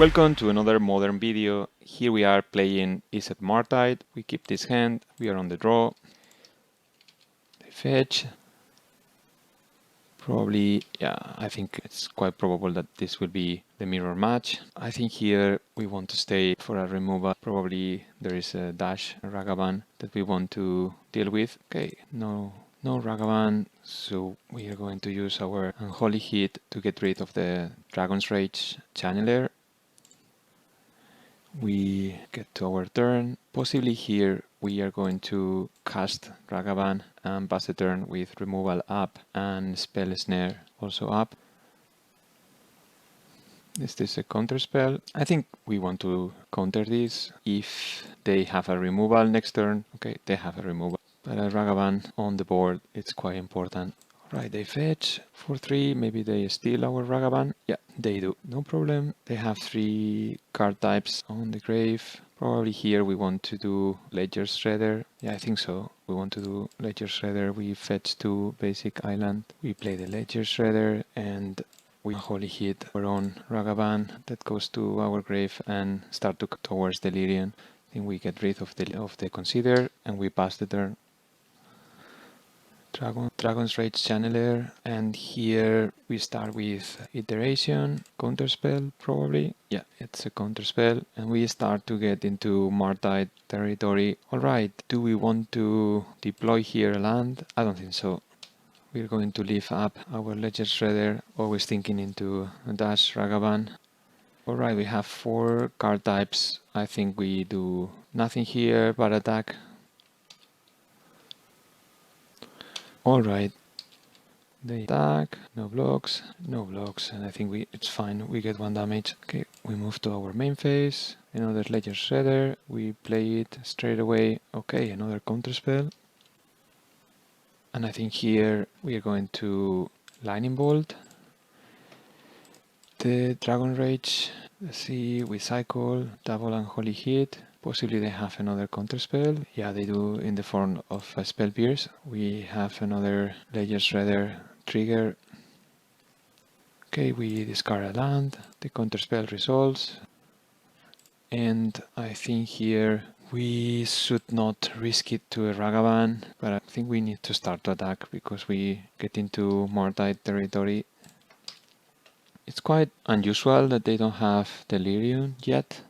Welcome to another modern video. Here we are playing Izzet Murktide. We keep this hand, we are on the draw. They fetch. Probably, yeah, I think it's quite probable that this will be the mirror match. I think here we want to stay for a removal. Probably there is a dash, a Ragavan that we want to deal with. Okay, no Ragavan, so we are going to use our Unholy Hit to get rid of the Dragon's Rage Channeler. We get to our turn. Possibly here we are going to cast Ragavan and pass the turn with removal up and spell snare also up. Is this a counter spell? I think we want to counter this if they have a removal next turn. Okay, they have a removal. But a Ragavan on the board, it's quite important. Right, they fetch for 3, maybe they steal our Ragavan. Yeah, they do, no problem. They have 3 card types on the grave. Probably here we want to do Ledger Shredder. Yeah, I think so. We want to do Ledger Shredder. We fetch 2 basic island. We play the Ledger Shredder and we Holy Hit our own Ragavan that goes to our grave and start to towards Delirium. Then we get rid of the Consider and we pass the turn. Dragon's Rage Channeler, and here we start with Iteration, Counterspell probably. Yeah, it's a counterspell, and we start to get into Murktide territory. Alright, do we want to deploy here a land? I don't think so. We're going to leave up our Ledger Shredder, always thinking into a dash Ragavan. Alright, we have 4 card types. I think we do nothing here but attack. Alright, they attack, no blocks, and I think it's fine, we get 1 damage. Okay, we move to our main phase, another Ledger Shredder, we play it straight away. Okay, another counterspell. And I think here we are going to Lightning Bolt. The Dragon Rage, let's see, we cycle, double Unholy Hit. Possibly they have another counterspell. Yeah, they do in the form of a Spell Pierce. We have another Ledger Shredder trigger. Okay, we discard a land. The counterspell resolves. And I think here we should not risk it to a Ragavan, but I think we need to start to attack because we get into Murktide territory. It's quite unusual that they don't have Delirium yet.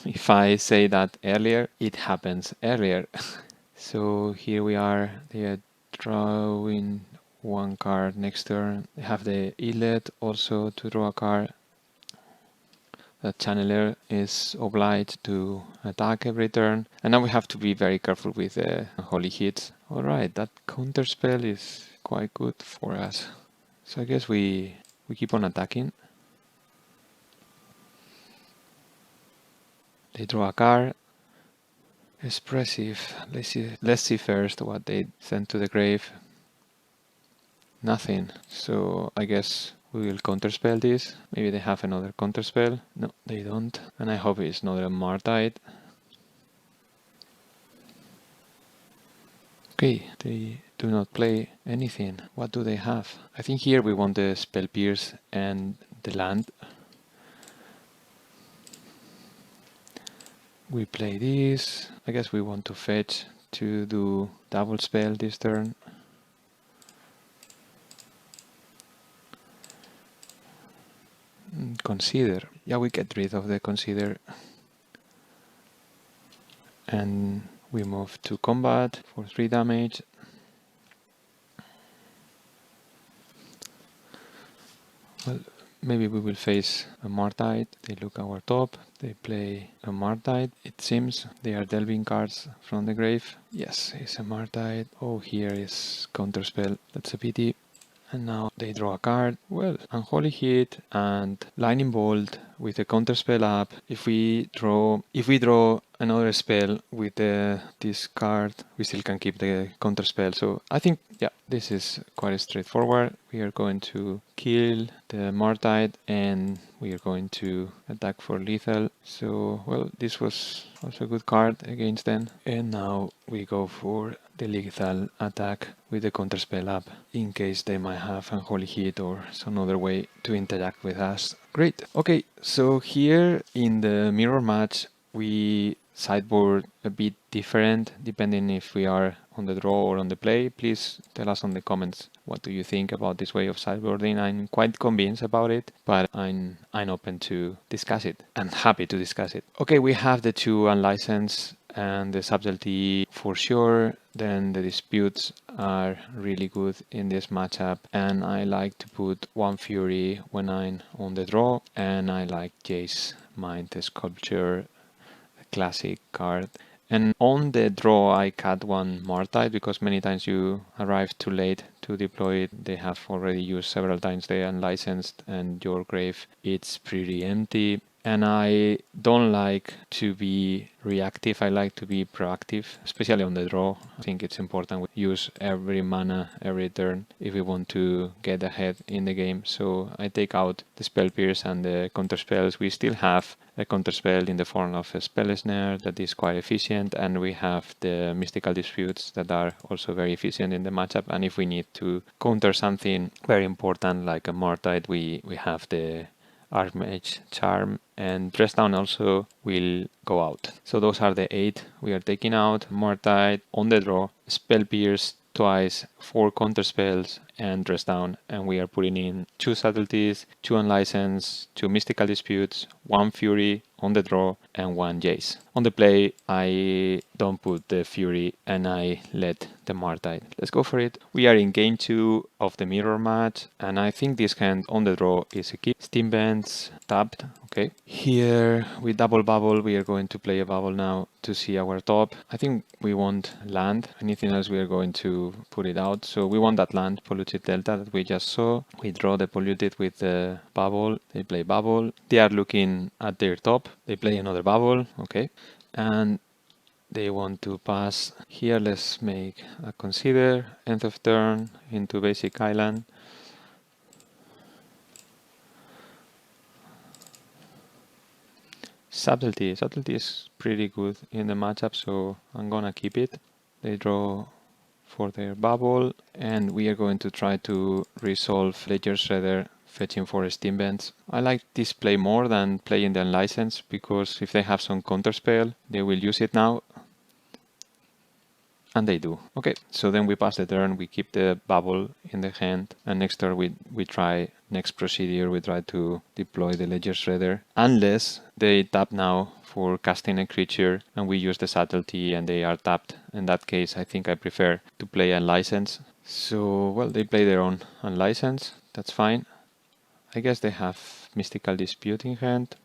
If I say that earlier, it happens earlier. So here we are, they are drawing 1 card next turn. They have the Izzet also to draw a card. The Channeler is obliged to attack every turn. And now we have to be very careful with the Holy Hits. Alright, that counter spell is quite good for us. So I guess we keep on attacking. They draw a card. Expressive. Let's see first what they send to the grave. Nothing. So I guess we will counterspell this. Maybe they have another counterspell. No, they don't. And I hope it's not a Murktide. Okay, they do not play anything. What do they have? I think here we want the Spell Pierce and the land. We play this. I guess we want to fetch to do double spell this turn. Consider. Yeah, we get rid of the Consider. And we move to combat for 3 damage. Well, maybe we will face a Murktide. They look our top. They play a Murktide. It seems they are delving cards from the grave. Yes, it's a Murktide. Oh, here is counterspell. That's a pity. And now they draw a card. Well, Unholy Hit and Lightning Bolt with a counterspell up. If we draw another spell with this card, we still can keep the counter spell. So I think, yeah, this is quite straightforward. We are going to kill the Murktide and we are going to attack for lethal. So, well, this was also a good card against them. And now we go for the lethal attack with the counter spell up in case they might have Unholy Hit or some other way to interact with us. Great. Okay, so here in the mirror match, we sideboard a bit different depending if we are on the draw or on the play. Please tell us in the comments what do you think about this way of sideboarding. I'm quite convinced about it, but I'm open to discuss it and happy to discuss it. Okay, we have the two unlicensed and the subtlety for sure. Then the disputes are really good in this matchup, and I like to put one Fury when I'm on the draw, and I like Jace Mind Sculpture, classic card. And on the draw I cut one Murktide because many times you arrive too late to deploy it. They have already used several times the unlicensed and your grave it's pretty empty. And I don't like to be reactive, I like to be proactive, especially on the draw. I think it's important we use every mana every turn if we want to get ahead in the game. So I take out the Spell Pierce and the counter spells. We still have a counter spell in the form of a Spell Snare that is quite efficient, and we have the Mystical Disputes that are also very efficient in the matchup. And if we need to counter something very important like a Murktide, we have the Archmage Charm, and Dress Down also will go out. So those are the 8 we are taking out. Murktide on the draw, Spell Pierce twice, 4 counter spells, and Dress Down. And we are putting in 2 subtleties, 2 unlicensed, 2 mystical disputes, 1 Fury on the draw, and 1 Jace. On the play, I don't put the Fury and I let the Murktide. Let's go for it. We are in game 2 of the mirror match, and I think this hand on the draw is a keep. Steam Vents tapped. Okay. Here with double bubble, we are going to play a bubble now to see our top. I think we won't land. Anything else, we are going to put it out. So we want that land, Polluted Delta, that we just saw. We draw the Polluted with the bubble. They play bubble. They are looking at their top. They play another bubble. Okay. And they want to pass. Here, let's make a consider. End of turn into basic island. Subtlety. Subtlety is pretty good in the matchup, so I'm gonna keep it. They draw for their bubble, and we are going to try to resolve Ledger Shredder fetching for Steam Vents. I like this play more than playing the unlicensed, because if they have some counter spell, they will use it now. And they do. Okay, so then we pass the turn, we keep the bubble in the hand, and next turn we try, next procedure, we try to deploy the Ledger Shredder. Unless they tap now for casting a creature and we use the subtlety and they are tapped. In that case, I think I prefer to play unlicensed. So, well, they play their own unlicensed, that's fine. I guess they have Mystical Dispute in hand.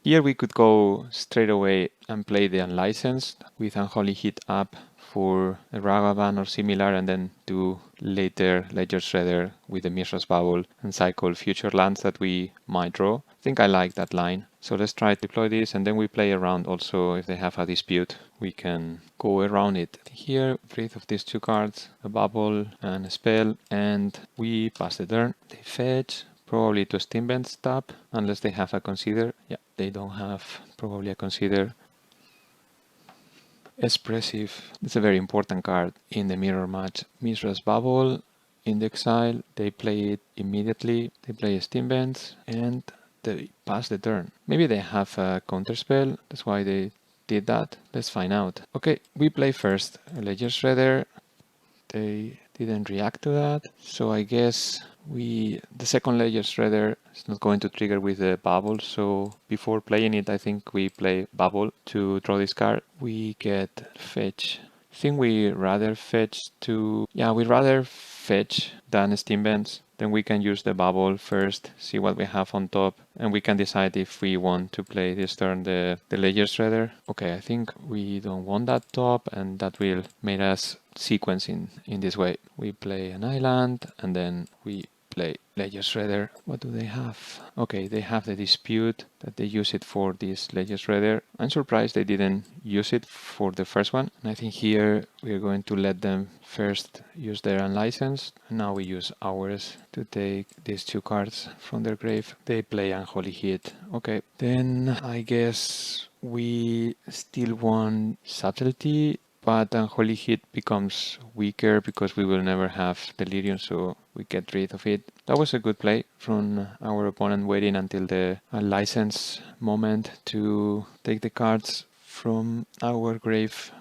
Here we could go straight away and play the unlicensed with Unholy Hit up for a Ragavan or similar, and then do later Ledger Shredder with the Mishra's Bubble and cycle future lands that we might draw. I think I like that line. So let's try to deploy this, and then we play around also. If they have a dispute, we can go around it. Here, breathe of these 2 cards, a bubble and a spell, and we pass the turn. They fetch. Probably to Steam Vents tap, unless they have a consider. Yeah, they don't have probably a consider. Expressive. It's a very important card in the mirror match. Mishra's Bubble in the exile. They play it immediately. They play Steam Vents and they pass the turn. Maybe they have a counter spell. That's why they did that. Let's find out. Okay, we play first a Ledger Shredder. They didn't react to that, so I guess the second Ledger Shredder is not going to trigger with the bubble, so before playing it I think we play bubble to draw this card. We get fetch. I think we rather fetch we rather fetch than Steam Vents. Then we can use the bubble first, see what we have on top, and we can decide if we want to play this turn the Ledger Shredder. Okay, I think we don't want that top, and that will make us sequence in this way. We play an island, and then we play Ledger Shredder. What do they have? Okay, they have the Dispute that they use it for this Ledger Shredder. I'm surprised they didn't use it for the first one. And I think here we are going to let them first use their unlicensed. And now we use ours to take these two cards from their grave. They play Unholy Hit. Okay, then I guess we still want Subtlety. But Unholy Hit becomes weaker because we will never have Delirium, so we get rid of it. That was a good play from our opponent, waiting until the license moment to take the cards from our grave.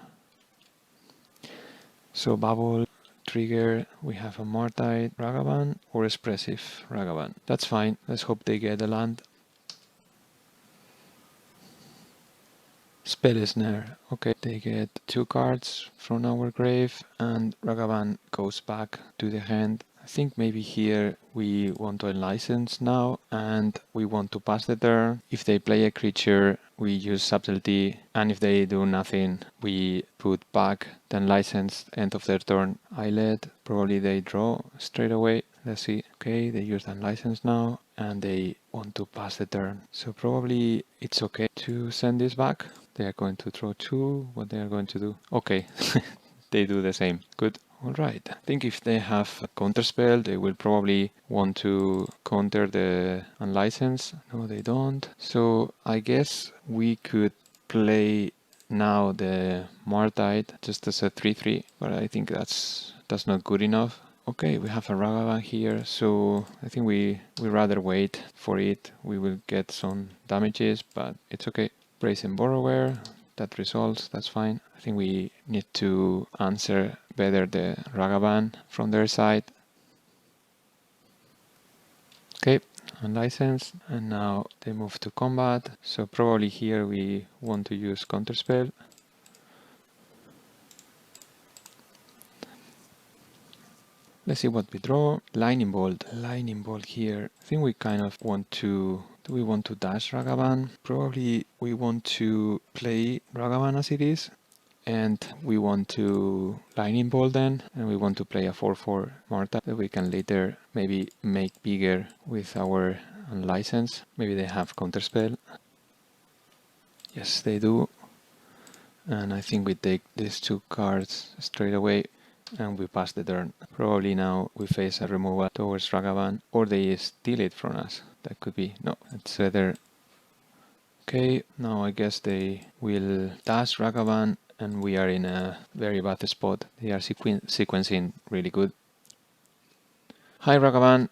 So Bubble, Trigger, we have a Murktide, Ragavan, or Expressive Ragavan. That's fine. Let's hope they get a land. Spell Snare. Okay, they get two cards from our grave and Ragavan goes back to the hand. I think maybe here we want to license now and we want to pass the turn. If they play a creature, we use Subtlety, and if they do nothing, we put back the unlicensed end of their turn Islet. Probably they draw straight away. Let's see. Okay, they use unlicensed now and they want to pass the turn. So probably it's okay to send this back. They are going to draw two. What they are going to do? Okay, they do the same. Good. All right. I think if they have a counterspell, they will probably want to counter the unlicensed. No, they don't. So I guess we could play now the Murktide just as a 3/3, but I think that's not good enough. Okay, we have a Ragavan here, so I think we rather wait for it. We will get some damages, but it's okay. Brazen Borrower, that resolves, that's fine. I think we need to answer better the Ragavan from their side. Okay, unlicensed, and now they move to combat, so probably here we want to use Counterspell. Let's see what we draw. Lightning Bolt. Lightning Bolt here. I think we kind of want to... Do we want to dash Ragavan? Probably we want to play Ragavan as it is. And we want to Lightning Bolt then. And we want to play a 4/4 Murktide that we can later maybe make bigger with our unlicensed. Maybe they have Counterspell. Yes, they do. And I think we take these two cards straight away. And we pass the turn. Probably now we face a removal towards Ragavan, or they steal it from us. That could be. No, it's rather... Okay, now I guess they will dash Ragavan, and we are in a very bad spot. They are sequencing really good. Hi Ragavan.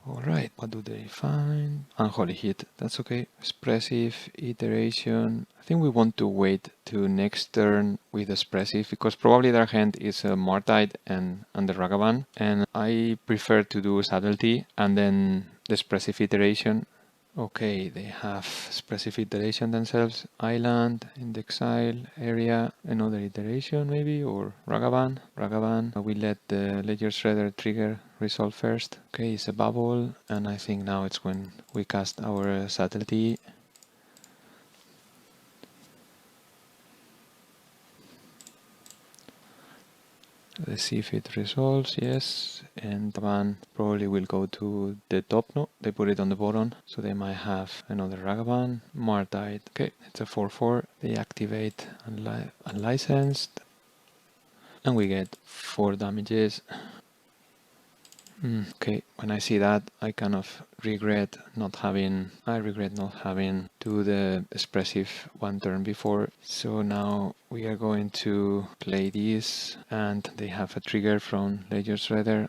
Alright, what do they find? Unholy Hit, that's okay. Expressive, Iteration. I think we want to wait to next turn with Expressive, because probably their hand is a Murktide and the Ragavan. And I prefer to do Subtlety and then the Expressive Iteration. Okay, they have Expressive Iteration themselves. Island, in the exile area, another iteration maybe, or Ragavan. We let the Ledger Shredder trigger resolve first. Okay, it's a bubble, and I think now it's when we cast our Subtlety. Let's see if it resolves, yes, and Ragavan probably will go to the top. No, they put it on the bottom, so they might have another Ragavan. Murktide, okay, it's a 4/4. They activate unlicensed, and we get 4 damages. Okay, when I see that, I kind of regret not having do the Expressive one turn before. So now we are going to play this, and they have a trigger from Ledger Shredder.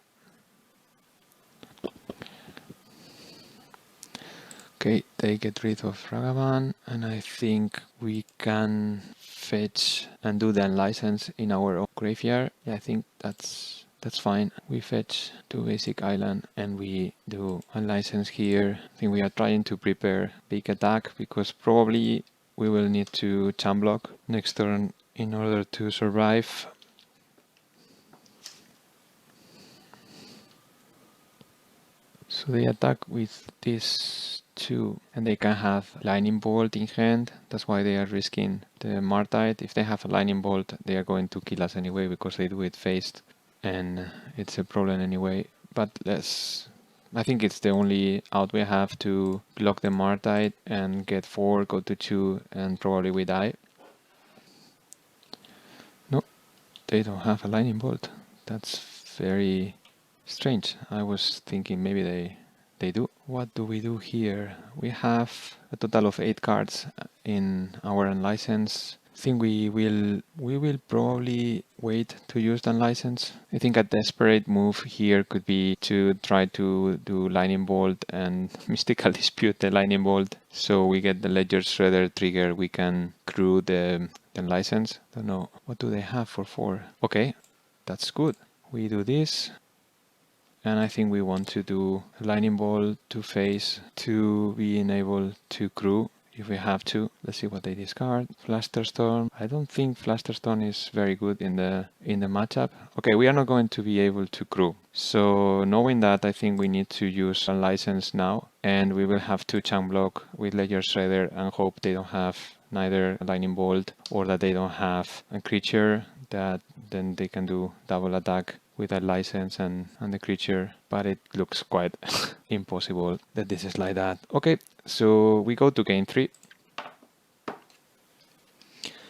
Okay, they get rid of Ragavan, and I think we can fetch and do the unlicense in our own graveyard. Yeah, I think that's fine. We fetch 2 basic island and we do unlicense here. I think we are trying to prepare big attack because probably we will need to chump block next turn in order to survive. So they attack with these 2 and they can have Lightning Bolt in hand. That's why they are risking the Murktide. If they have a Lightning Bolt, they are going to kill us anyway because they do it faced. And it's a problem anyway. but I think it's the only out we have to block the Murktide and get 4, go to 2, and probably we die. No, they don't have a lightning bolt. That's very strange. I was thinking maybe they do. What do we do here? We have a total of 8 cards in our unlicensed. I think we will probably wait to use the unlicensed. I think a desperate move here could be to try to do lightning bolt and mystical dispute the lightning bolt, so we get the ledger shredder trigger. We can crew the license. Don't know what do they have for 4. Okay, that's good. We do this. And I think we want to do a lightning bolt to face to being able to crew if we have to. Let's see what they discard. Flusterstorm. I don't think Flusterstorm is very good in the matchup. Okay, we are not going to be able to crew. So knowing that, I think we need to use a license now, and we will have to chunk block with Ledger Shredder and hope they don't have neither a lightning bolt or that they don't have a creature that then they can do double attack with a license and the creature, but it looks quite impossible that this is like that. Okay, so we go to game 3.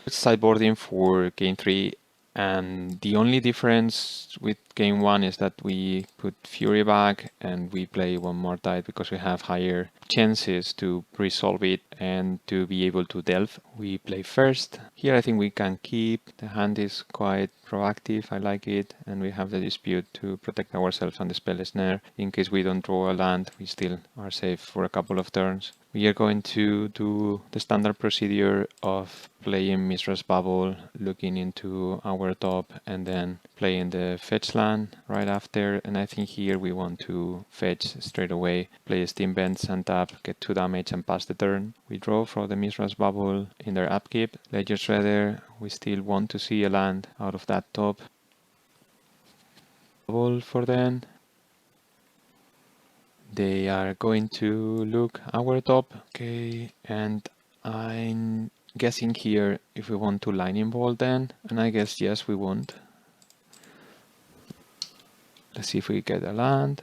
Sideboarding for game 3, and the only difference with game 1 is that we put Fury back and we play one more tide because we have higher chances to resolve it and to be able to delve. We play first. Here I think we can keep. The hand is quite proactive, I like it, and we have the dispute to protect ourselves and the spell snare. In case we don't draw a land, we still are safe for a couple of turns. We are going to do the standard procedure of playing Mizra's Bubble, looking into our top, and then playing the fetch land right after. And I think here we want to fetch straight away, play Steam Vents and tap, get 2 damage and pass the turn. We draw from the Mizra's Bubble in their upkeep. Ledger Shredder, we still want to see a land out of that top. Bubble for them. They are going to look our top. Okay, and I'm guessing here if we want to lightning bolt then, and I guess yes we want. Let's see if we get a land.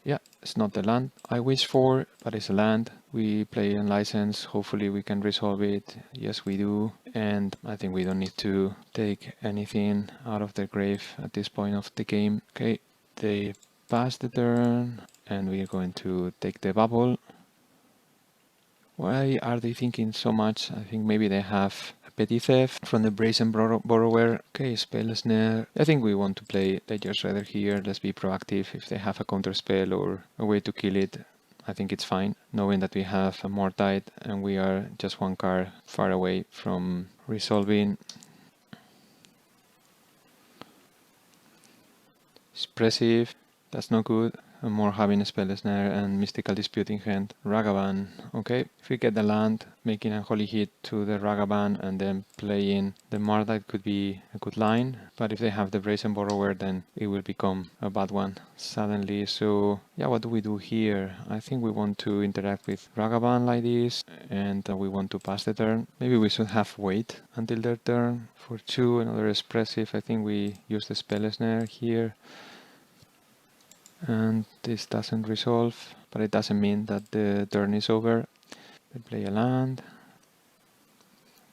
Yeah, it's not the land I wish for, but it's a land. We play unlicensed, hopefully we can resolve it. Yes we do, and I think we don't need to take anything out of their grave at this point of the game. Okay, they pass the turn. And we are going to take the bubble. Why are they thinking so much? I think maybe they have a petty theft from the Brazen Borrower. Okay, spell snare. I think we want to play Ledger Shredder here. Let's be proactive. If they have a counter spell or a way to kill it, I think it's fine. Knowing that we have a Murktide and we are just 1 card far away from resolving. Expressive. That's not good. And more having a spell snare and mystical disputing hand. Ragavan. Okay, if we get the land, making a holy hit to the Ragavan and then playing the Murktide could be a good line. But if they have the Brazen Borrower, then it will become a bad one suddenly. So yeah, what do we do here? I think we want to interact with Ragavan like this, and we want to pass the turn. Maybe we should have wait until their turn for 2. Another expressive. I think we use the spell snare here. And this doesn't resolve, but it doesn't mean that the turn is over. They play a land.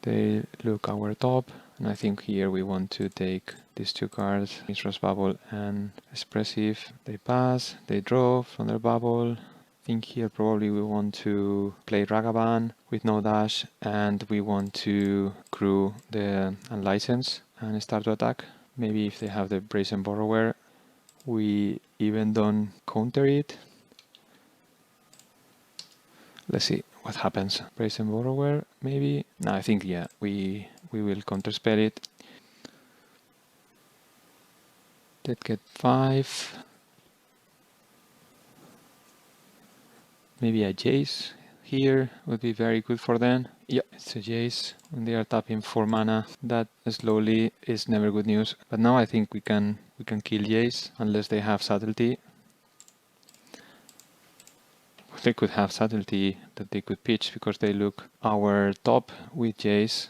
They look our top, and I think here we want to take these 2 cards, Mizra's Bubble and Expressive. They pass, they draw from their bubble. I think here probably we want to play Ragavan with no dash, and we want to crew the unlicensed and start to attack. Maybe if they have the Brazen Borrower, we even don't counter it. Let's see what happens. Brazen Borrower, maybe? No, I think, yeah, we will counterspell it. That get 5. Maybe a Jace here would be very good for them. Yeah, it's a Jace. When they are tapping 4 mana, that slowly is never good news. But now I think we can kill Jace unless they have subtlety. They could have subtlety that they could pitch because they look our top with Jace,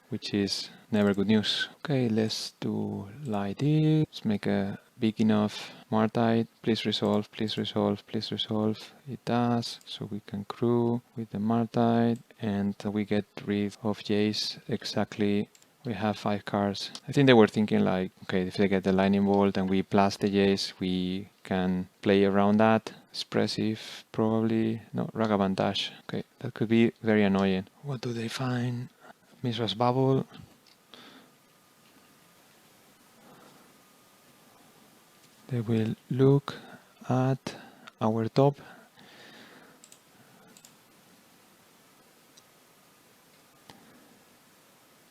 which is never good news. Okay, let's do like this. Let's make a big enough Murktide. Please resolve, please resolve, please resolve. It does. So we can crew with the Murktide and we get rid of Jace. Exactly. We have 5 cards. I think they were thinking like, okay, if they get the Lightning Bolt and we plus the Jace, we can play around that. Expressive, probably. No, Ragavan Dash. Okay, that could be very annoying. What do they find? Mizra's Bubble. They will look at our top.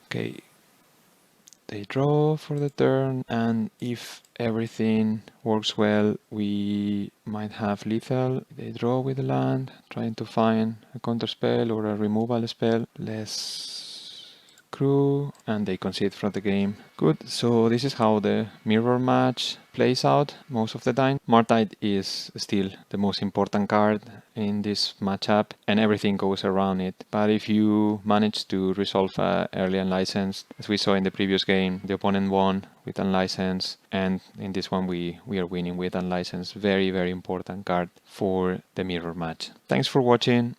Okay, they draw for the turn, and if everything works well, we might have lethal. They draw with the land, trying to find a counter spell or a removal spell. Less crew, and they concede from the game. Good, so this is how the mirror match plays out most of the time. Murktide is still the most important card in this matchup, and everything goes around it. But if you manage to resolve early unlicensed, as we saw in the previous game, the opponent won with unlicensed, and in this one we are winning with unlicensed. Very, very important card for the mirror match. Thanks for watching.